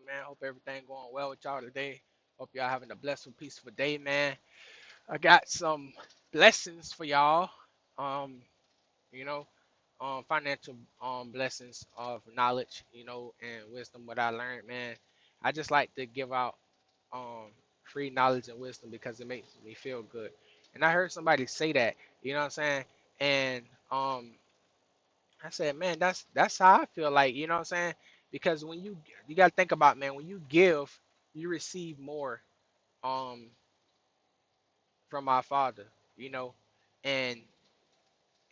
man. Hope everything going well with y'all today. Hope y'all having a blessed, peaceful day, man. I got some blessings for y'all. Um, you know, financial blessings of knowledge, and wisdom. What I learned, man. I just like to give out um free knowledge and wisdom because it makes me feel good. And I heard somebody say that, you know what I'm saying? And I said, man, that's how I feel like, you know what I'm saying? Because when you gotta think about, man, when you give, you receive more um from our Father, you know, and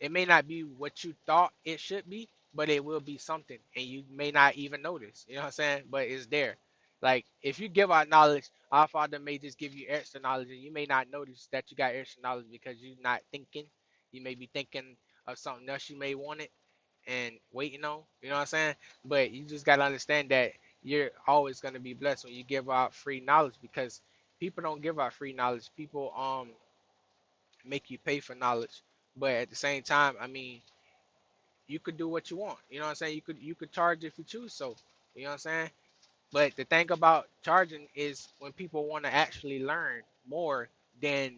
it may not be what you thought it should be, but it will be something, and you may not even notice, you know what I'm saying? But it's there. Like if you give out knowledge, our Father may just give you extra knowledge, and you may not notice that you got extra knowledge because you're not thinking. You may be thinking of something else you may want it and waiting on. You know what I'm saying? But you just gotta understand that you're always gonna be blessed when you give out free knowledge because people don't give out free knowledge. People make you pay for knowledge. But at the same time, I mean, you could do what you want. You know what I'm saying? You could charge if you choose so. You know what I'm saying? But the thing about charging is when people want to actually learn more than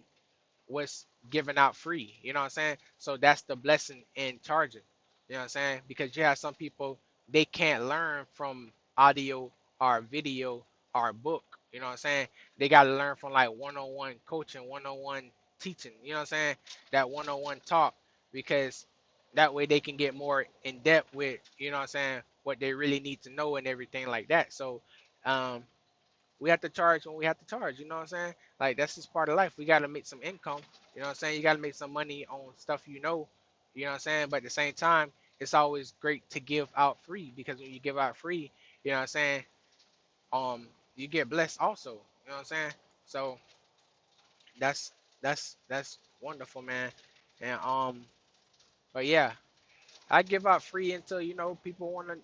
what's given out free. You know what I'm saying? So that's the blessing in charging. You know what I'm saying? Because you have some people they can't learn from audio or video or book. You know what I'm saying? They got to learn from like one-on-one coaching, one-on-one teaching. You know what I'm saying? That one-on-one talk because that way they can get more in depth with, you know what I'm saying, what they really need to know and everything like that. So, um, we have to charge when we have to charge. You know what I'm saying? Like that's just part of life. We got to make some income. You know what I'm saying? You got to make some money on stuff you know. You know what I'm saying? But at the same time, it's always great to give out free because when you give out free, you know what I'm saying? You get blessed also. You know what I'm saying? So that's that's wonderful, man. And but yeah, I give out free until people want to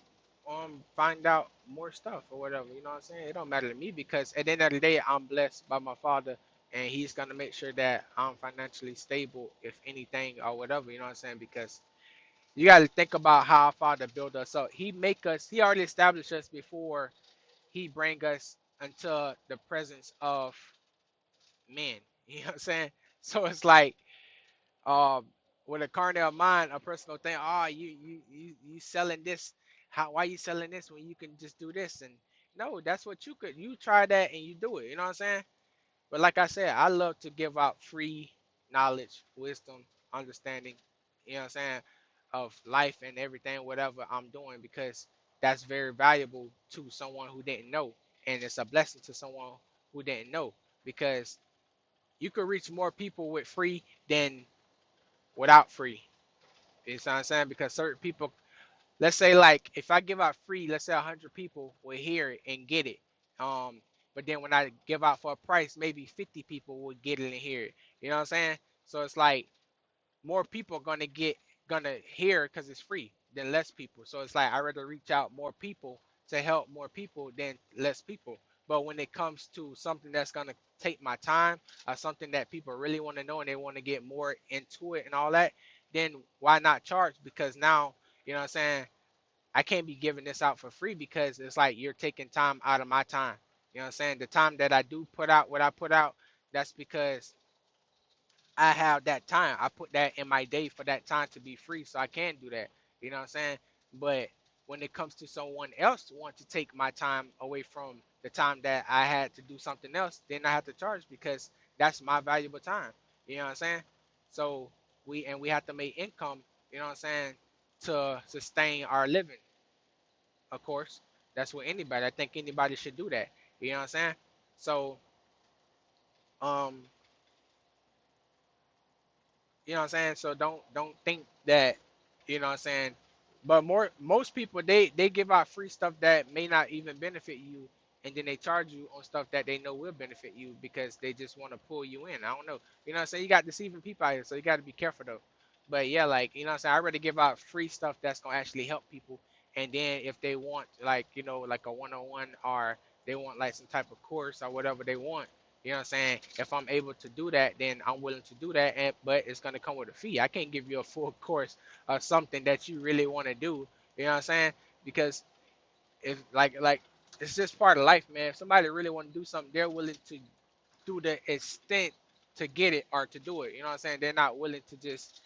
find out more stuff or whatever. You know what I'm saying? It don't matter to me because at the end of the day, I'm blessed by my Father, and He's gonna make sure that I'm financially stable, if anything or whatever. You know what I'm saying? Because you got to think about how our Father built us up. He make us. He already established us before He bring us into the presence of men. You know what I'm saying? So it's like um with a carnal mind, a personal thing. Oh, you selling this? Why you selling this when you can just do this? And no, that's what you try that and you do it. You know what I'm saying? But like I said, I love to give out free knowledge, wisdom, understanding. You know what I'm saying? Of life and everything, whatever I'm doing, because that's very valuable to someone who didn't know, and it's a blessing to someone who didn't know because you could reach more people with free than without free. You know what I'm saying? Because certain people, let's say like if I give out free, let's say 100 people will hear it and get it. Um, but then when I give out for a price, maybe 50 people will get it and hear it. You know what I'm saying? So it's like more people gonna hear because it's free than less people. So it's like I rather reach out more people to help more people than less people. But when it comes to something that's gonna take my time or something that people really want to know and they want to get more into it and all that, then why not charge? Because now, you know what I'm saying, I can't be giving this out for free because it's like you're taking time out of my time. You know what I'm saying? The time that I do put out what I put out, that's because I have that time. I put that in my day for that time to be free, so I can do that. You know what I'm saying? But when it comes to someone else want to take my time away from the time that I had to do something else, then I have to charge because that's my valuable time. You know what I'm saying? So we have to make income, you know what I'm saying, to sustain our living, of course. That's what anybody. I think anybody should do that. You know what I'm saying? So um you know what I'm saying? So don't think that, you know what I'm saying? But most people they give out free stuff that may not even benefit you and then they charge you on stuff that they know will benefit you because they just want to pull you in. I don't know. You know what I'm saying? You got deceiving people out here, so you got to be careful though. But yeah, like, you know what I'm saying? I'd rather give out free stuff that's going to actually help people, and then if they want like, like a one-on-one or they want like some type of course or whatever they want, you know what I'm saying? If I'm able to do that, then I'm willing to do that. But it's gonna come with a fee. I can't give you a full course of something that you really want to do. You know what I'm saying? Because if like it's just part of life, man. If somebody really want to do something, they're willing to do the extent to get it or to do it. You know what I'm saying? They're not willing to just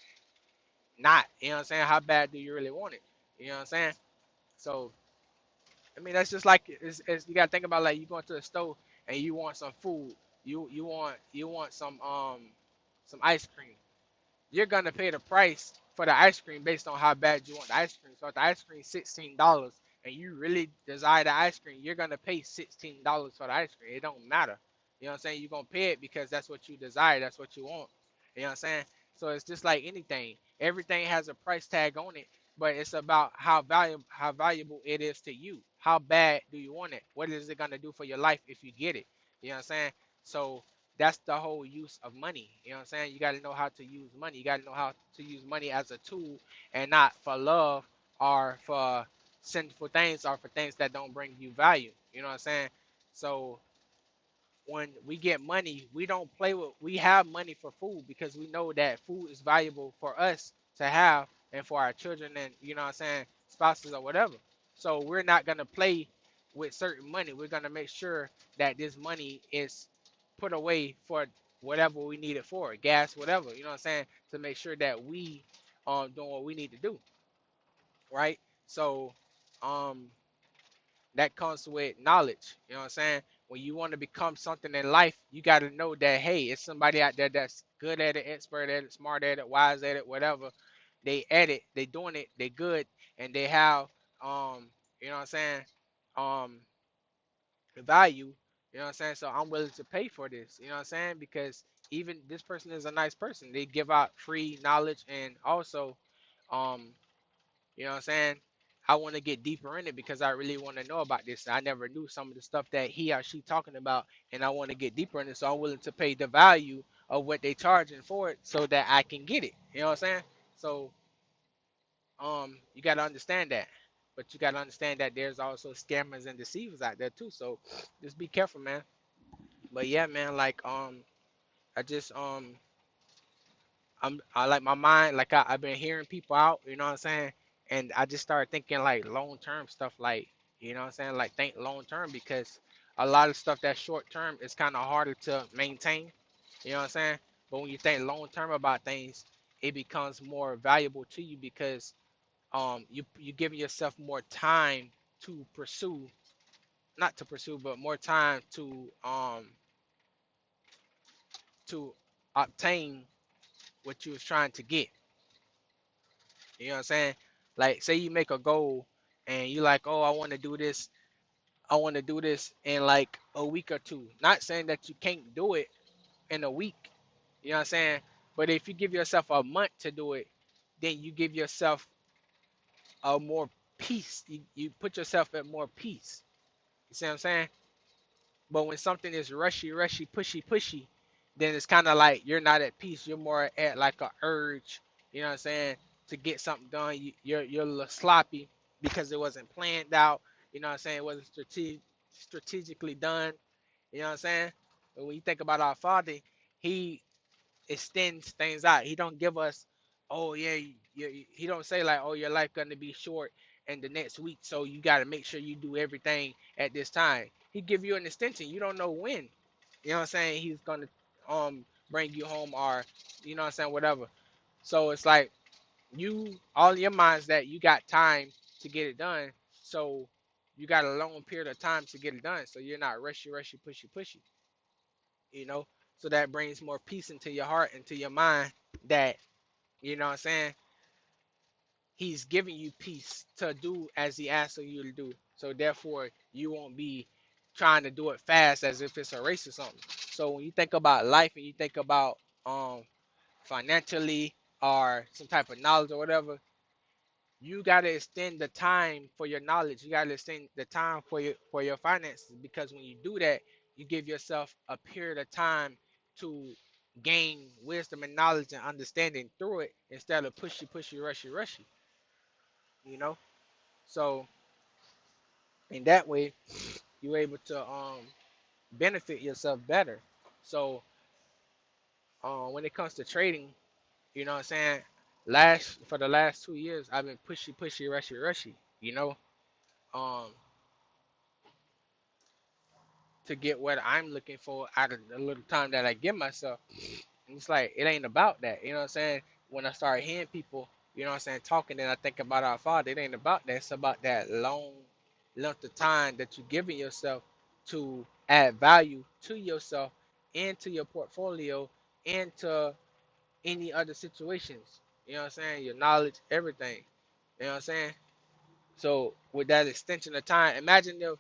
not. You know what I'm saying? How bad do you really want it? You know what I'm saying? So I mean, that's just like it's you gotta think about like you going to the store and you want some food. You want some ice cream. You're gonna pay the price for the ice cream based on how bad you want the ice cream. So if the ice cream is $16 and you really desire the ice cream, you're gonna pay $16 for the ice cream. It don't matter. You know what I'm saying? You're gonna pay it because that's what you desire, that's what you want. You know what I'm saying? So it's just like anything. Everything has a price tag on it, but it's about how valuable it is to you. How bad do you want it? What is it gonna do for your life if you get it? You know what I'm saying? So that's the whole use of money. You know what I'm saying? You got to know how to use money. You got to know how to use money as a tool and not for love or for sinful things or for things that don't bring you value. You know what I'm saying? So when we get money, we don't play with. We have money for food because we know that food is valuable for us to have and for our children and you know what I'm saying, spouses or whatever. So we're not gonna play with certain money. We're gonna make sure that this money is put away for whatever we need it for, gas, whatever. You know what I'm saying, to make sure that we doing what we need to do, right? So um that comes with knowledge. You know what I'm saying? When you want to become something in life, you got to know that, hey, it's somebody out there that's good at it, expert at it, smart at it, wise at it, whatever. They at it, they doing it, they good, and they have, um, you know what I'm saying, um, value. You know what I'm saying? So I'm willing to pay for this. You know what I'm saying? Because even this person is a nice person. They give out free knowledge and also, um, you know what I'm saying? I want to get deeper in it because I really want to know about this. I never knew some of the stuff that he or she talking about, and I want to get deeper in it. So I'm willing to pay the value of what they charging for it so that I can get it. You know what I'm saying? So you got to understand that, but you got to understand that there's also scammers and deceivers out there too. So just be careful, man. But yeah, man, like I just I like my mind, like I've been hearing people out, you know what I'm saying? And I just started thinking like long term stuff, like, you know what I'm saying? Like think long term because a lot of stuff that's short term is kind of harder to maintain, you know what I'm saying? But when you think long term about things, it becomes more valuable to you because you giving yourself more time to pursue, not to pursue, but more time to obtain what you was trying to get. You know what I'm saying? Like, say you make a goal and you like, oh, I want to do this in like a week or two. Not saying that you can't do it in a week. You know what I'm saying? But if you give yourself a month to do it, then you give yourself a more peace. You put yourself at more peace. You see what I'm saying? But when something is rushy, rushy, pushy, pushy, then it's kind of like you're not at peace. You're more at like a urge, you know what I'm saying, to get something done. You're a little sloppy because it wasn't planned out. You know what I'm saying? It wasn't strategically done. You know what I'm saying? But when you think about our Father, He extends things out. He don't give us, oh yeah, he don't say like, oh, your life gonna be short in the next week, so you got to make sure you do everything at this time. He give you an extension. You don't know when. You know what I'm saying? He's gonna bring you home or you know what I'm saying, whatever. So it's like you all in your minds that you got time to get it done. So you got a long period of time to get it done. So you're not rushy, rushy, pushy, pushy, you know. So that brings more peace into your heart, into your mind, that you know what I'm saying, he's giving you peace to do as he asks of you to do. So therefore you won't be trying to do it fast as if it's a race or something. So when you think about life and you think about um financially or some type of knowledge or whatever, you got to extend the time for your knowledge. You got to extend the time for your finances, because when you do that, you give yourself a period of time to gain wisdom and knowledge and understanding through it instead of pushy, pushy, rushy, rushy. You know, so in that way, you're able to benefit yourself better. So when it comes to trading, you know what I'm saying. Last For the last 2 years, I've been pushy, pushy, rushy, rushy. You know, um to get what I'm looking for out of the little time that I give myself. And it's like it ain't about that. You know what I'm saying? When I start hearing people, you know what I'm saying, talking, and I think about our Father, it ain't about that. It's about that long length of time that you're giving yourself to add value to yourself and to your portfolio and to any other situations. You know what I'm saying? Your knowledge, everything. You know what I'm saying? So with that extension of time, imagine if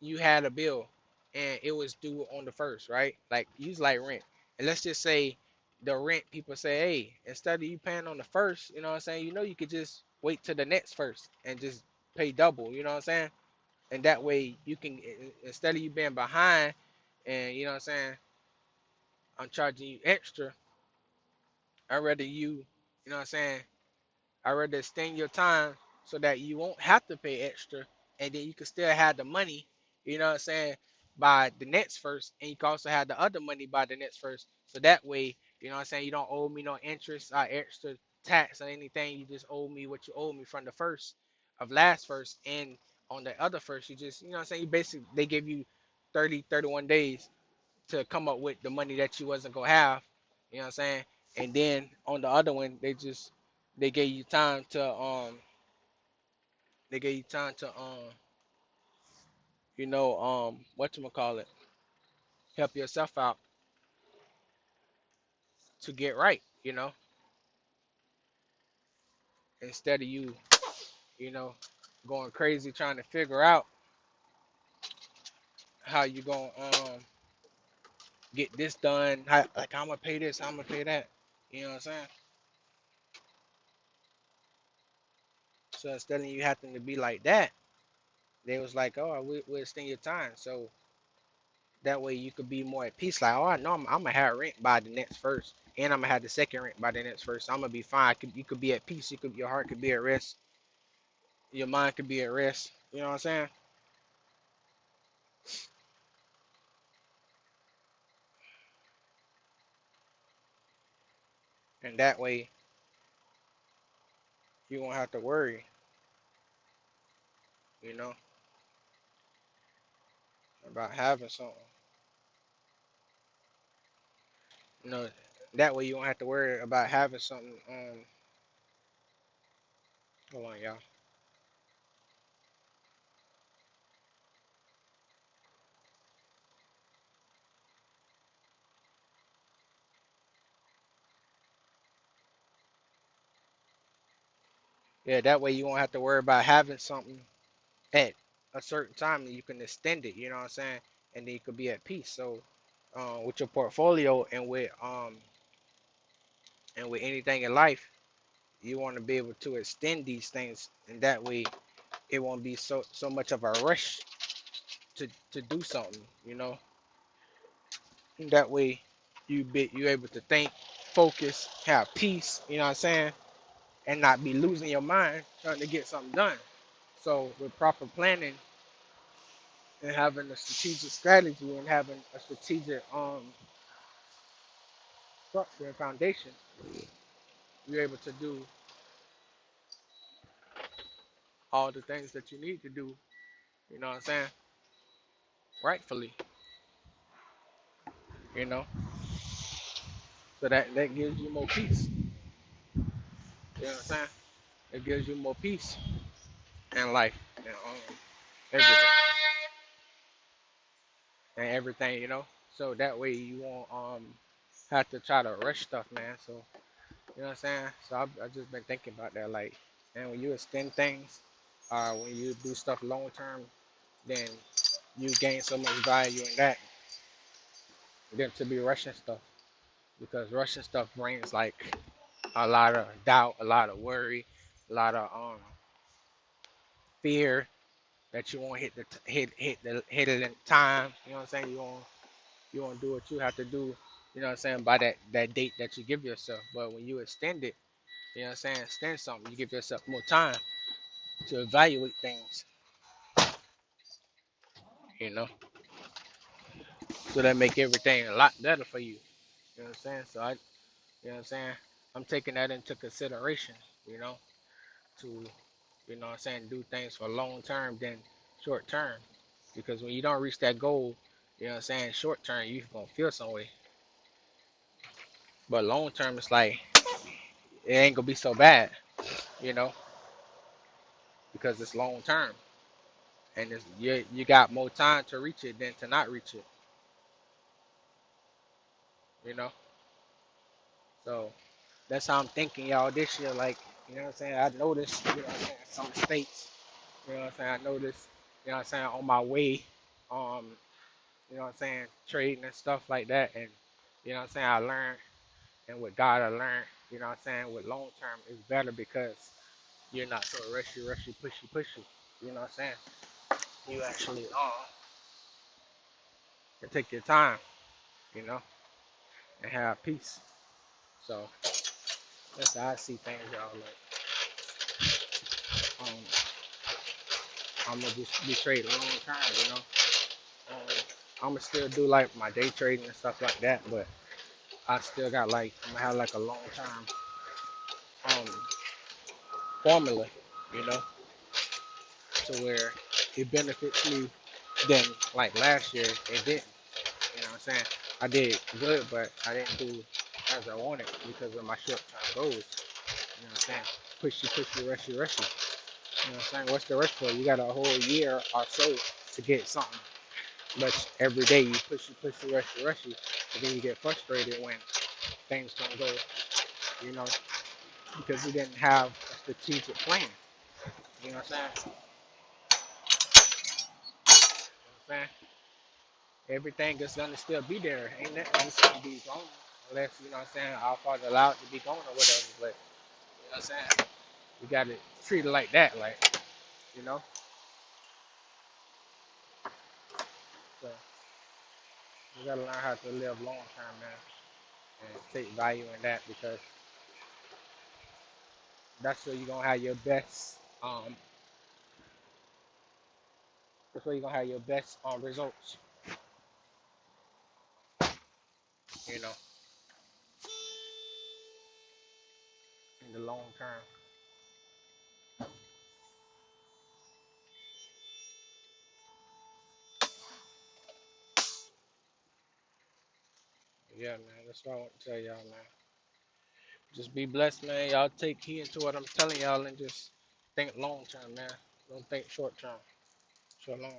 you had a bill and it was due on the first, right? Like use like rent. And let's just say the rent people say, hey, instead of you paying on the first, you know what I'm saying, you could just wait till the next first and just pay double, you know what I'm saying? And that way you can, instead of you being behind and you know what I'm saying, I'm charging you extra, I'd rather you know what I'm saying, I'd rather extend your time so that you won't have to pay extra and then you can still have the money, you know what I'm saying, by the next first, and you can also have the other money by the next first. So that way, you know what I'm saying, you don't owe me no interest or extra tax or anything. You just owe me what you owe me from the first of last first, and on the other first, you just, you know what I'm saying, you basically, they give you 30, 31 days to come up with the money that you wasn't gonna have, you know what I'm saying? And then on the other one, they gave you time to they gave you time to whatchamacallit, help yourself out to get right, instead of you know, going crazy trying to figure out how you gonna get this done, like I'm gonna pay this, I'm gonna pay that. You know what I'm saying? So instead of you having to be like that, they was like, oh, we'll extend your time. So that way you could be more at peace. Like, oh, I know I'm gonna have rent by the next first, and I'm gonna have the second rent by the next first. I'm gonna be fine. You could be at peace. Your heart could be at rest. Your mind could be at rest. You know what I'm saying? And that way you won't have to worry. You know, about having something. You know, that way you won't have to worry about having something. Hold on, y'all. Yeah, that way you won't have to worry about having something at a certain time, and you can extend it. You know what I'm saying? And then you could be at peace. So, with your portfolio and with anything in life, you want to be able to extend these things, and that way it won't be so much of a rush to do something. You know, and that way you able to think, focus, have peace. You know what I'm saying? And not be losing your mind trying to get something done. So with proper planning and having a strategic strategy and having a strategic structure and foundation, you're able to do all the things that you need to do. You know what I'm saying? Rightfully. You know, so that gives you more peace. You know what I'm saying? It gives you more peace in life and everything and everything. You know, so that way you won't have to try to rush stuff, man. So you know what I'm saying? So I just been thinking about that, like, and when you extend things, when you do stuff long term, then you gain so much value in that than to be rushing stuff, because rushing stuff brings like a lot of doubt, a lot of worry, a lot of fear that you won't hit it in time. You know what I'm saying? You won't do what you have to do. You know what I'm saying, by that date that you give yourself. But when you extend it, you know what I'm saying, extend something, you give yourself more time to evaluate things. You know, so that make everything a lot better for you. You know what I'm saying? You know what I'm saying, I'm taking that into consideration. You know, to you know what I'm saying, do things for long term than short term, because when you don't reach that goal, You know what I'm saying? Short term, you gonna feel some way, but long term, it's like it ain't gonna be so bad, you know, because it's long term, and you got more time to reach it than to not reach it, you know. So that's how I'm thinking, y'all, this year. Like, you know what I'm saying? I noticed, you know what I'm saying, some states, you know what I'm saying? I noticed, you know what I'm saying, on my way, um, you know what I'm saying, trading and stuff like that. And, you know what I'm saying, I learned, and with God, I learned, you know what I'm saying, with long term, it's better because you're not so rushy, pushy. You know what I'm saying? You actually can take your time, you know, and have peace. So that's how I see things, y'all. Like, I'm gonna just be trading long term, you know. I'm gonna still do like my day trading and stuff like that, but I still got like I'm gonna have like a long term um formula, you know, to where it benefits me. Then like last year it didn't. You know what I'm saying? I did good, but I didn't do as I wanted because of my short term goals. You know what I'm saying? Rushy. You know what I'm saying? What's the rush for? You got a whole year or so to get something. But every day you rushy, and then you get frustrated when things don't go, you know, because you didn't have a strategic plan. You know what I'm saying? You know what I'm saying? Everything is gonna still be there. Ain't that it's gonna be gone unless, you know what I'm saying, our father allowed it to be gone or whatever. But you know what I'm saying? You gotta treat it like that, like, you know? So you gotta learn how to live long term, man, and take value in that because that's where you're gonna have your best that's where you're gonna have your best results, you know, in the long term. Yeah, man, that's what I want to tell y'all, man. Just be blessed, man. Y'all take heed to what I'm telling y'all and just think long term, man. Don't think short term. So long.